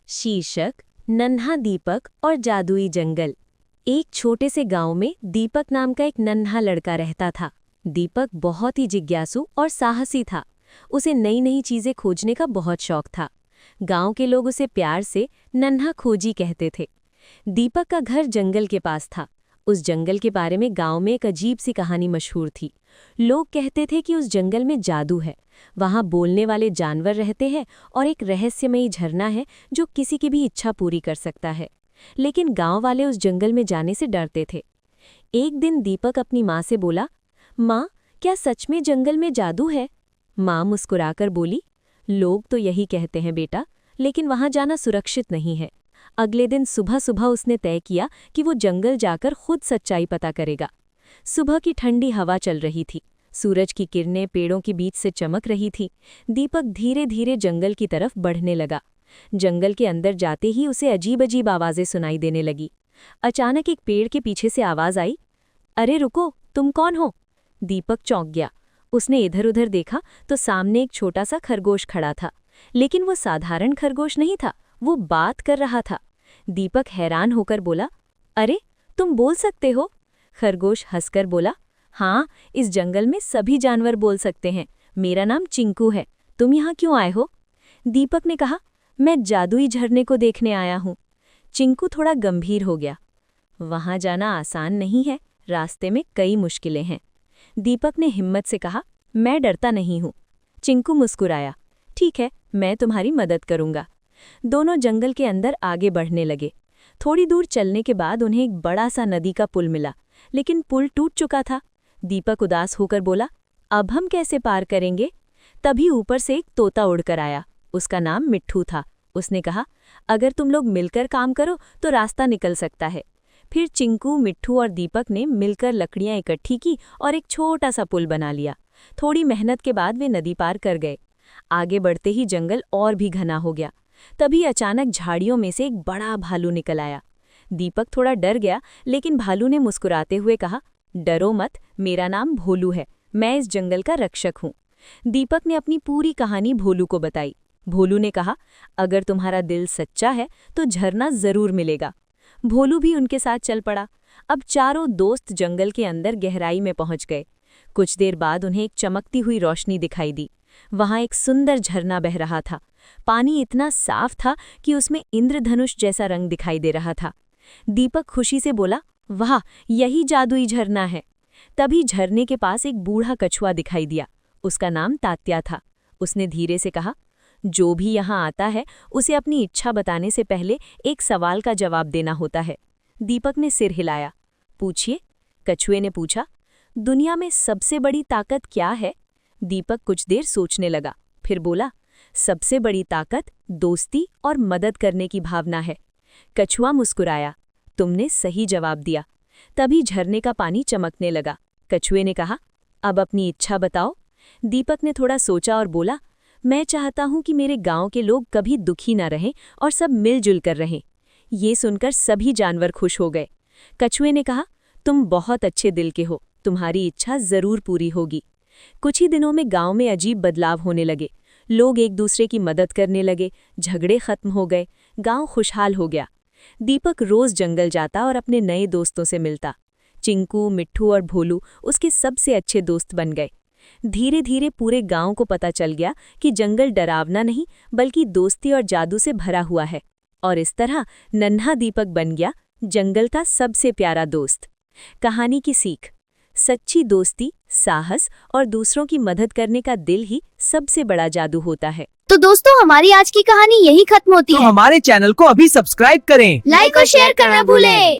शीर्षक नन्हा दीपक और जादुई जंगल। एक छोटे से गांव में दीपक नाम का एक नन्हा लड़का रहता था। दीपक बहुत ही जिज्ञासु और साहसी था। उसे नई नई चीजें खोजने का बहुत शौक था। गांव के लोग उसे प्यार से नन्हा खोजी कहते थे। दीपक का घर जंगल के पास था। उस जंगल के बारे में गांव में एक अजीब सी कहानी मशहूर थी। लोग कहते थे कि उस जंगल में जादू है। वहां बोलने वाले जानवर रहते हैं और एक रहस्यमयी झरना है जो किसी की भी इच्छा पूरी कर सकता है। लेकिन गांव वाले उस जंगल में जाने से डरते थे। एक दिन दीपक अपनी माँ से बोला, माँ, क्या सच में जंगल में जादू है? माँ मुस्कुराकर बोली, लोग तो यही कहते हैं बेटा, लेकिन वहां जाना सुरक्षित नहीं है। अगले दिन सुबह सुबह उसने तय किया कि वो जंगल जाकर खुद सच्चाई पता करेगा। सुबह की ठंडी हवा चल रही थी। सूरज की किरणें पेड़ों के बीच से चमक रही थी। दीपक धीरे धीरे जंगल की तरफ बढ़ने लगा। जंगल के अंदर जाते ही उसे अजीब अजीब आवाजें सुनाई देने लगी। अचानक एक पेड़ के पीछे से आवाज आई, अरे रुको, तुम कौन हो? दीपक चौंक गया। उसने इधर उधर देखा तो सामने एक छोटा सा खरगोश खड़ा था। लेकिन वो साधारण खरगोश नहीं था, वो बात कर रहा था। दीपक हैरान होकर बोला, अरे तुम बोल सकते हो? खरगोश हंसकर बोला, हाँ, इस जंगल में सभी जानवर बोल सकते हैं। मेरा नाम चिंकू है। तुम यहाँ क्यों आए हो? दीपक ने कहा, मैं जादुई झरने को देखने आया हूँ। चिंकू थोड़ा गंभीर हो गया। वहां जाना आसान नहीं है, रास्ते में कई मुश्किलें हैं। दीपक ने हिम्मत से कहा, मैं डरता नहीं हूँ। चिंकू मुस्कुराया, ठीक है, मैं तुम्हारी मदद करूंगा। दोनों जंगल के अंदर आगे बढ़ने लगे। थोड़ी दूर चलने के बाद उन्हें एक बड़ा सा नदी का पुल मिला, लेकिन पुल टूट चुका था। दीपक उदास होकर बोला, अब हम कैसे पार करेंगे? तभी ऊपर से एक तोता उड़कर आया। उसका नाम मिट्ठू था। उसने कहा, अगर तुम लोग मिलकर काम करो तो रास्ता निकल सकता है। फिर चिंकू, मिट्ठू और दीपक ने मिलकर लकड़ियां इकट्ठी की और एक छोटा सा पुल बना लिया। थोड़ी मेहनत के बाद वे नदी पार कर गए। आगे बढ़ते ही जंगल और भी घना हो गया। तभी अचानक झाड़ियों में से एक बड़ा भालू निकल आया। दीपक थोड़ा डर गया, लेकिन भालू ने मुस्कुराते हुए कहा, डरो मत, मेरा नाम भोलू है। मैं इस जंगल का रक्षक हूँ। दीपक ने अपनी पूरी कहानी भोलू को बताई। भोलू ने कहा, अगर तुम्हारा दिल सच्चा है तो झरना जरूर मिलेगा। भोलू भी उनके साथ चल पड़ा। अब चारों दोस्त जंगल के अंदर गहराई में पहुंच गए। कुछ देर बाद उन्हें एक चमकती हुई रोशनी दिखाई दी। वहां एक सुंदर झरना बह रहा था। पानी इतना साफ था कि उसमें इंद्रधनुष जैसा रंग दिखाई दे रहा था। दीपक खुशी से बोला, वाह, यही जादुई झरना है। तभी झरने के पास एक बूढ़ा कछुआ दिखाई दिया। उसका नाम तात्या था। उसने धीरे से कहा, जो भी यहाँ आता है उसे अपनी इच्छा बताने से पहले एक सवाल का जवाब देना होता है। दीपक ने सिर हिलाया। पूछिए, कछुए ने पूछा। दुनिया में सबसे बड़ी ताकत क्या है? दीपक कुछ देर सोचने लगा, फिर बोला, सबसे बड़ी ताकत दोस्ती और मदद करने की भावना है। कछुआ मुस्कुराया, तुमने सही जवाब दिया। तभी झरने का पानी चमकने लगा। कछुए ने कहा, अब अपनी इच्छा बताओ। दीपक ने थोड़ा सोचा और बोला, मैं चाहता हूं कि मेरे गांव के लोग कभी दुखी न रहें और सब मिलजुल कर रहें। ये सुनकर सभी जानवर खुश हो गए। कछुए ने कहा, तुम बहुत अच्छे दिल के हो, तुम्हारी इच्छा जरूर पूरी होगी। कुछ ही दिनों में गांव में अजीब बदलाव होने लगे। लोग एक दूसरे की मदद करने लगे, झगड़े खत्म हो गए, गांव खुशहाल हो गया। दीपक रोज जंगल जाता और अपने नए दोस्तों से मिलता। चिंकू, मिट्ठू और भोलू उसके सबसे अच्छे दोस्त बन गए। धीरे धीरे पूरे गांव को पता चल गया कि जंगल डरावना नहीं बल्कि दोस्ती और जादू से भरा हुआ है। और इस तरह नन्हा दीपक बन गया जंगल का सबसे प्यारा दोस्त। कहानी की सीख, सच्ची दोस्ती, साहस और दूसरों की मदद करने का दिल ही सबसे बड़ा जादू होता है। तो दोस्तों, हमारी आज की कहानी यही खत्म होती तो है। हमारे चैनल को अभी सब्सक्राइब करें। लाइक और शेयर करना भूलें।